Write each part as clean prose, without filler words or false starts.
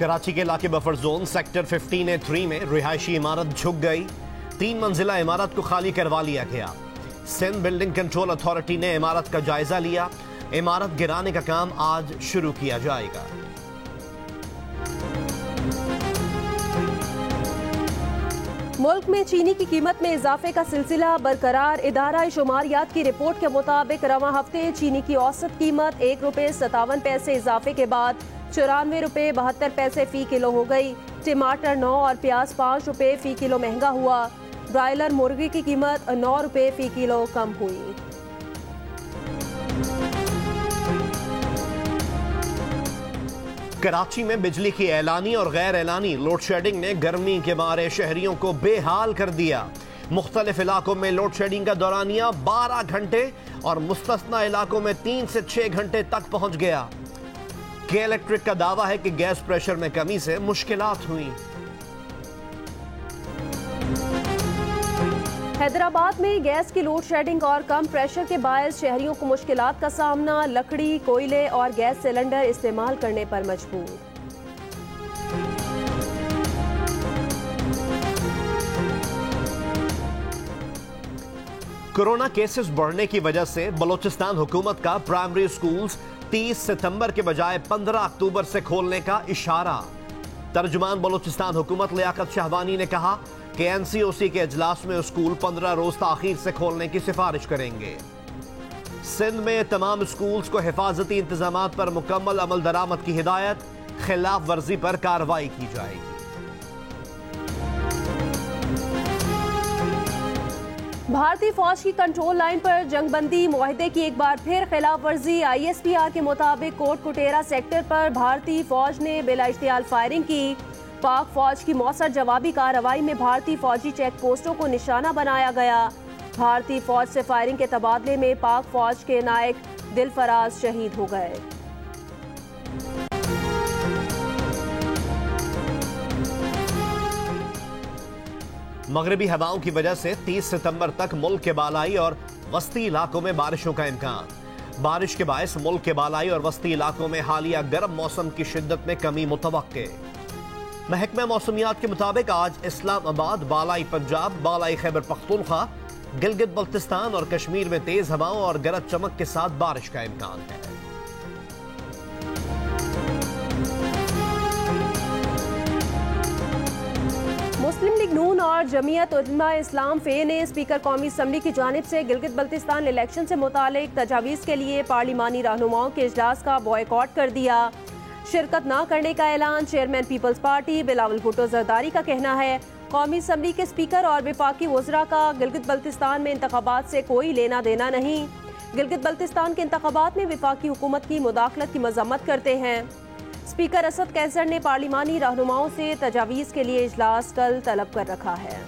कराची के इलाके buffer zone sector 15A3 में रिहायशी इमारत झुक गई। 3 मंजिला इमारत को खाली करवा लिया गया। सिंध बिल्डिंग कंट्रोल अथॉरिटी ने इमारत का जायजा लिया। इमारत गिराने का काम आज शुरू किया जाएगा। मुल्क में चीनी की कीमत में इजाफे का सिलसिला बरकरार। इदारा शुमारियात की रिपोर्ट के मुताबिक रवां हफ्ते चीनी की औसत कीमत ₹1.57 इजाफे के बाद ₹94.72 फी किलो हो गई। टमाटर 9 और प्याज ₹5 फी किलो महंगा हुआ। ब्रायलर मुर्गी की कीमत ₹9 फी किलो कम हुई। कराची में बिजली की ऐलानी और गैर ऐलानी लोड शेडिंग ने गर्मी के मारे शहरियों को बेहाल कर दिया। मुख्तलिफ इलाकों में लोड शेडिंग का दौरानिया 12 घंटे और मुस्तस्ना इलाकों में 3 से 6 घंटे तक पहुंच गया। के इलेक्ट्रिक का दावा है कि गैस प्रेशर में कमी से मुश्किलात हुई। हैदराबाद में गैस की लोड शेडिंग और कम प्रेशर के बायस शहरियों को मुश्किलात का सामना। लकड़ी, कोयले और गैस सिलेंडर इस्तेमाल करने पर मजबूर। कोरोना केसेस बढ़ने की वजह से बलूचिस्तान हुकूमत का प्राइमरी स्कूल्स 30 सितंबर के बजाय 15 अक्टूबर से खोलने का इशारा। तर्जुमान बलूचिस्तान हुकूमत लियाकत शाहवानी ने कहा कि NCOC के इजलास में स्कूल 15 रोज ताखीर से खोलने की सिफारिश करेंगे। सिंध में तमाम स्कूल्स को हिफाजती इंतजामात पर मुकम्मल अमल दरामद की हिदायत। खिलाफ वर्जी पर कार्रवाई की जाएगी। भारतीय फौज की कंट्रोल लाइन पर जंगबंदी मुआहदे की एक बार फिर खिलाफ वर्जी। ISPR के मुताबिक कोट कुटेरा सेक्टर पर भारतीय फौज ने बिला इश्तियाल फायरिंग की। पाक फौज की मौसर जवाबी कार्रवाई में भारतीय फौजी चेक पोस्टों को निशाना बनाया गया। भारतीय फौज से फायरिंग के तबादले में पाक फौज के नायक दिलफराज शहीद हो गए। मगरबी हवाओं की वजह से 30 सितंबर तक मुल्क के बालाई और वस्ती इलाकों में बारिशों का इम्कान। बारिश के बायस मुल्क के बालाई और वस्ती इलाकों में हालिया गर्म मौसम की शिद्दत में कमी मुतवक्के। महकमा मौसमियात के मुताबिक आज इस्लामाबाद, बालाई पंजाब, बालाई खैबर पख्तूनख्वा, गिलगित बल्तिस्तान और कश्मीर में तेज हवाओं और गरज चमक के साथ बारिश का इम्कान है। मुस्लिम लीग नून और जमीयत उलमा इस्लाम फे ने स्पीकर कौमी असम्बली की जानिब से गिलगित बल्तिस्तान इलेक्शन से मुतालिक तजावीज़ के लिए पार्लिमानी रहनुमाओं के इजलास का बॉयकॉट कर दिया। शिरकत न करने का ऐलान। Chairman people's party Bilawal Bhutto Zardari का कहना है कौमी असम्बली के स्पीकर और विफाकी वज़रा का गिलगित बल्तिस्तान में इंतखाबात से कोई लेना देना नहीं। गिलगित बल्तिस्तान के इंतखाबात में विफाकी हुकूमत की मुदाखलत की मजम्मत करते हैं। स्पीकर असद कैसर ने पार्लिमानी रहनुमाओं से तजावीज़ के लिए इजलास कल तलब कर रखा है।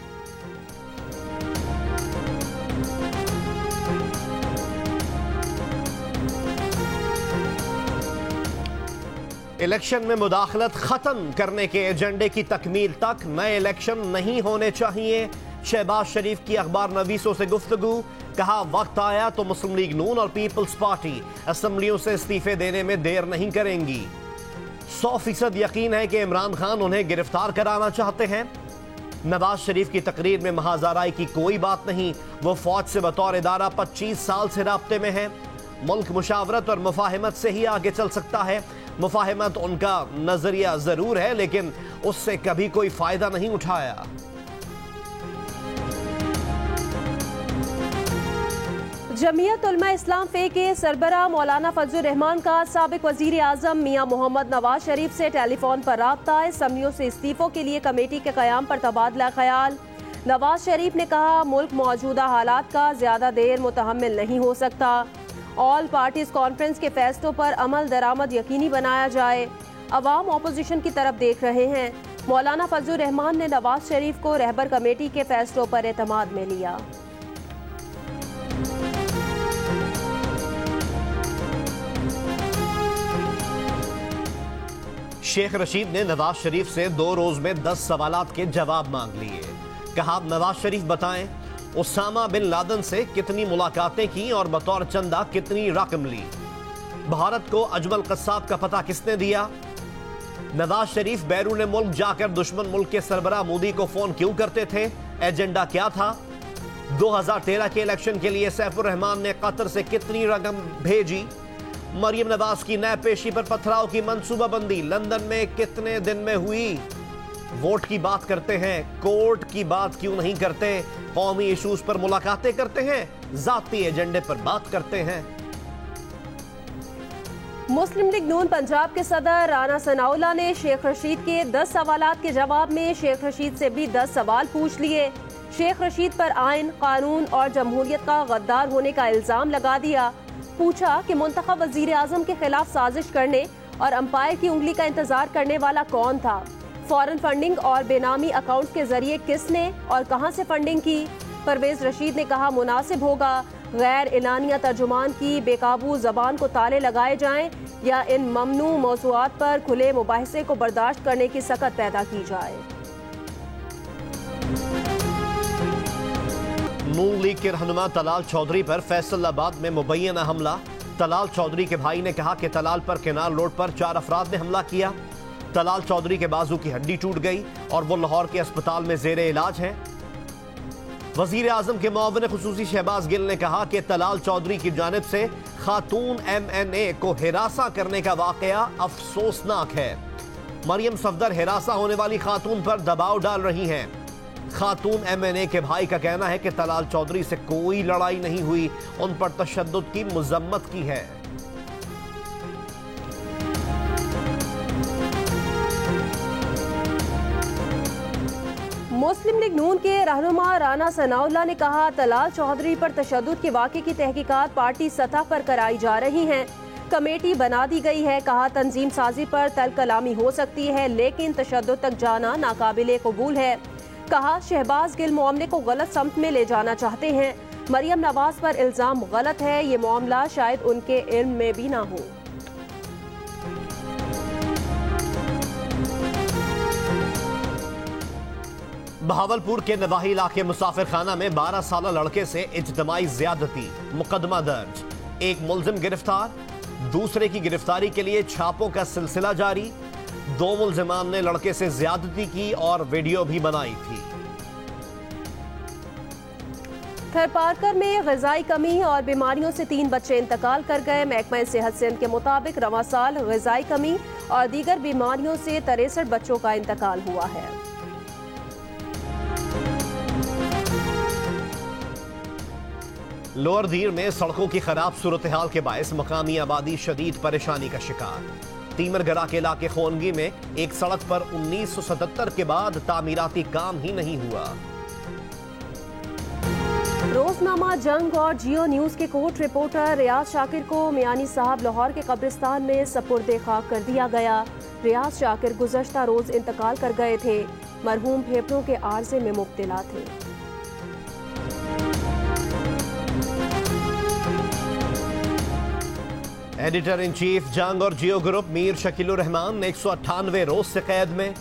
इलेक्शन में मुदाखलत खत्म करने के एजेंडे की तकमील तक नए इलेक्शन नहीं होने चाहिए। शहबाज शरीफ की अखबार नवीसों से गुफ्तगू। कहा वक्त आया तो मुस्लिम लीग नून और पीपल्स पार्टी असम्बलियों से इस्तीफे देने में देर नहीं करेंगी। 100% यकीन है कि इमरान खान उन्हें गिरफ्तार कराना चाहते हैं। नवाज शरीफ की तकरीर में महाजाराई की कोई बात नहीं। वो फौज से बतौर इदारा 25 साल से राब्ते में है। मुल्क मुशावरत और मुफाहिमत से ही आगे चल सकता है। मुफाहिमत उनका नजरिया जरूर है लेकिन उससे कभी कोई फायदा नहीं उठाया। जमीयत उलमा इस्लाम फे के सरबराह मौलाना फजलुर रहमान का साबिक वजीर आजम मियां मोहम्मद नवाज शरीफ से टेलीफोन पर राब्ता। असम्बलियों से इस्तीफों के लिए कमेटी के क़याम पर तबादला ख्याल। नवाज शरीफ ने कहा मुल्क मौजूदा हालात का ज्यादा देर मुतहम्मिल नहीं हो सकता। ऑल पार्टीज कॉन्फ्रेंस के फैसलों पर अमल दरामद यकीनी बनाया जाए। अवाम अपोजिशन की तरफ देख रहे हैं। मौलाना फजलुर रहमान ने नवाज शरीफ को रहबर कमेटी के फैसलों पर एतमाद में लिया। शेख रशीद ने नवाज शरीफ से 2 रोज में 10 सवालात के जवाब मांग लिए। कहा नवाज शरीफ बताएं उसामा बिन लादेन से कितनी मुलाकातें की और बतौर चंदा कितनी रकम ली। भारत को अजमल कस्साब का पता किसने दिया। नवाज शरीफ बैरून मुल्क जाकर दुश्मन मुल्क के सरबराह मोदी को फोन क्यों करते थे? एजेंडा क्या था? 2013 के इलेक्शन के लिए सैफुर रहमान ने कतर से कितनी रकम भेजी? मरियम नवाज की नैब पेशी पर पथराव की मंसूबाबंदी लंदन में कितने दिन में हुई? वोट की बात करते हैं, कोर्ट की बात क्यों नहीं करते? कौमी इशूज पर मुलाकातें करते हैं, जाती एजेंडे पर बात करते हैं। मुस्लिम लीग नून पंजाब के सदर राना सनाउल्लाह ने शेख रशीद के 10 सवालात के जवाब में शेख रशीद से भी 10 सवाल पूछ लिए। शेख रशीद पर आइन, कानून और जमहूरियत का गद्दार होने का इल्जाम लगा दिया। पूछा कि मुंतखब वजीर आजम के खिलाफ साजिश करने और अंपायर की उंगली का इंतजार करने वाला कौन था? फॉरेन फंडिंग और बेनामी अकाउंट्स के जरिए किसने और कहां से फंडिंग की? परवेज रशीद ने कहा मुनासिब होगा गैर एलानिया तर्जुमान की बेकाबू जबान को ताले लगाए जाएं या इन ममनू मौज़ूआत पर खुले मुबाहिसे को बर्दाश्त करने की सकत पैदा की जाए। नून लीग के रहनुमा तलाल चौधरी पर फैसलाबाद में मुबैना हमला। तलाल चौधरी के भाई ने कहा कि तलाल पर केनाल रोड पर 4 अफराद ने हमला किया। तलाल चौधरी के बाजू की हड्डी टूट गई और वो लाहौर के अस्पताल में जेरे इलाज हैं। वजीर आजम के मुआविन खुसूसी शहबाज गिल ने कहा कि तलाल चौधरी की जानिब से खातून MNA को हिरासा करने का वाकया अफसोसनाक है। मरियम सफदर हिरासा होने वाली खातून पर दबाव डाल रही हैं। खातून MNA के भाई का कहना है कि तलाल चौधरी से कोई लड़ाई नहीं हुई, उन पर तशद्दुद की मजम्मत की है। मुस्लिम लीग नून के रहनुमा राना सनाउल्लाह ने कहा तलाल चौधरी पर तशद्दुद के वाक़े की तहकीकात पार्टी सतह पर कराई जा रही हैं। कमेटी बना दी गई है। कहा तंजीम साजी पर तल कलामी हो सकती है लेकिन तशद्दुद तक जाना नाकाबिले कबूल है। कहा शहबाज गिल मामले को गलत समत में ले जाना चाहते हैं। मरियम नवाज पर इल्जाम गलत है, ये मामला शायद उनके इल्म में भी ना हो। बहावलपुर के नवाही इलाके मुसाफिर खाना में 12 साला लड़के से इज्तमाई ज्यादती, मुकदमा दर्ज। एक मुलजिम गिरफ्तार, दूसरे की गिरफ्तारी के लिए छापों का सिलसिला जारी। 2 मुलजिमान ने लड़के से ज्यादती की और वीडियो भी बनाई थी। थरपारकर में ग़िज़ाई कमी और बीमारियों से 3 बच्चे इंतकाल कर गए। महकमा सेहत सिंध के मुताबिक रवां साल ग़िज़ाई कमी और दीगर बीमारियों से 63 बच्चों का इंतकाल हुआ है। लोअर दीर में सड़कों की खराब सूरत हाल के बायस मकामी आबादी शदीद परेशानी का शिकार। तीमरगरा के इलाके खोनगी में एक सड़क पर 1977 के बाद तामीराती काम ही नहीं हुआ। रोजनामा जंग और जियो न्यूज के कोर्ट रिपोर्टर रियाज शाकिर को मियानी साहब लाहौर के कब्रिस्तान में सपुर्दे खाक कर दिया गया। रियाज शाकिर गुज़श्ता रोज इंतकाल कर गए थे। मरहूम फेफड़ों के आर्जे में मुब्तला थे। एडिटर इन चीफ जंग और जियो ग्रुप मीर शकीलुर रहमान 198 रोज से कैद में।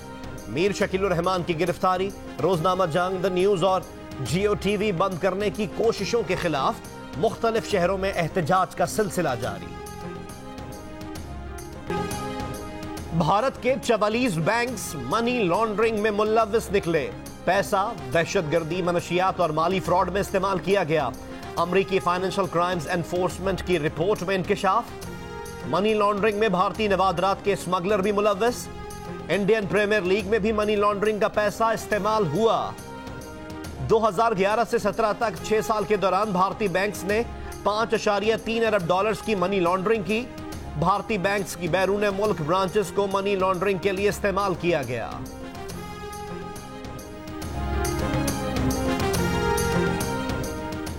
मीर शकीलुर रहमान की गिरफ्तारी, रोजनामा जंग, द न्यूज और जियो टीवी बंद करने की कोशिशों के खिलाफ मुख्तलिफ शहरों में एहतजाज का सिलसिला जारी। भारत के 44 बैंक्स मनी लॉन्ड्रिंग में मुलव्विस निकले। पैसा दहशतगर्दी, मनशियात और माली फ्रॉड में इस्तेमाल किया गया। अमरीकी फाइनेंशियल क्राइम्स एनफोर्समेंट की रिपोर्ट में इंकिशाफ। मनी लॉन्ड्रिंग में भारतीय नवादरात के स्मगलर भी मुलव्विस। इंडियन प्रीमियर लीग में भी मनी लॉन्ड्रिंग का पैसा इस्तेमाल हुआ। 2011 से 17 तक 6 साल के दौरान भारतीय बैंक्स ने 5.3 अरब डॉलर्स की मनी लॉन्ड्रिंग की। भारतीय बैंक्स की बैरून मुल्क ब्रांचेस को मनी लॉन्ड्रिंग के लिए इस्तेमाल किया गया।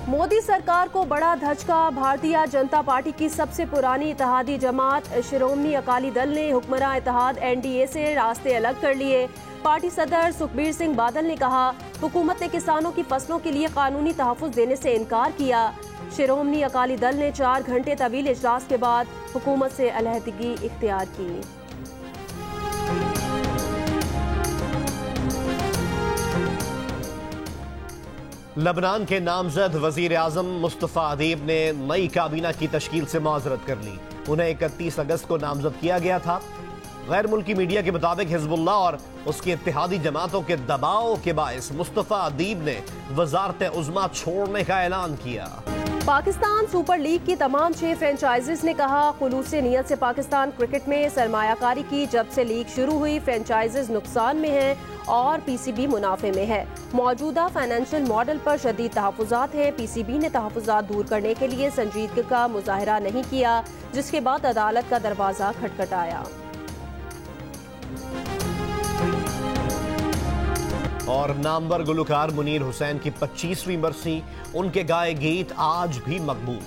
मोदी सरकार को बड़ा धचका। भारतीय जनता पार्टी की सबसे पुरानी इत्तेहादी जमात शिरोमणी अकाली दल ने हुक्मरान इत्तेहाद NDA से रास्ते अलग कर लिए। पार्टी सदर सुखबीर सिंह बादल ने कहा हुकूमत ने किसानों की फसलों के लिए कानूनी तहफ़्फ़ुज़ देने से इनकार किया। शिरोमणी अकाली दल ने 4 घंटे तवील इजलास के बाद हुकूमत से अलहदगी इख्तियार की। लबनान के नामजद वजीर आजम मुस्तफ़ा अदीब ने नई काबीना की तश्कील से माजरत कर ली। उन्हें 31 अगस्त को नामजद किया गया था। गैर मुल्की मीडिया के मुताबिक हिजबुल्लाह और उसकी इत्तेहादी जमातों के दबाव के बायस मुस्तफ़ा अदीब ने वजारत उज़्मा छोड़ने का ऐलान किया। पाकिस्तान सुपर लीग की तमाम 6 फ्रेंचाइजीज ने कहा, खुलूस नियत से पाकिस्तान क्रिकेट में सरमायाकारी की। जब से लीग शुरू हुई फ्रेंचाइजीज नुकसान में हैं और पीसीबी मुनाफे में है। मौजूदा फाइनेंशियल मॉडल पर शदीद तहफ़्फ़ुज़ात हैं। पीसीबी ने तहफ़्फ़ुज़ात दूर करने के लिए संजीदगी का मुजाहरा नहीं किया, जिसके बाद अदालत का दरवाज़ा खटखटाया। और नामवर गुलकार मुनीर हुसैन की 25वीं बरसी, उनके गाए गीत आज भी मकबूल।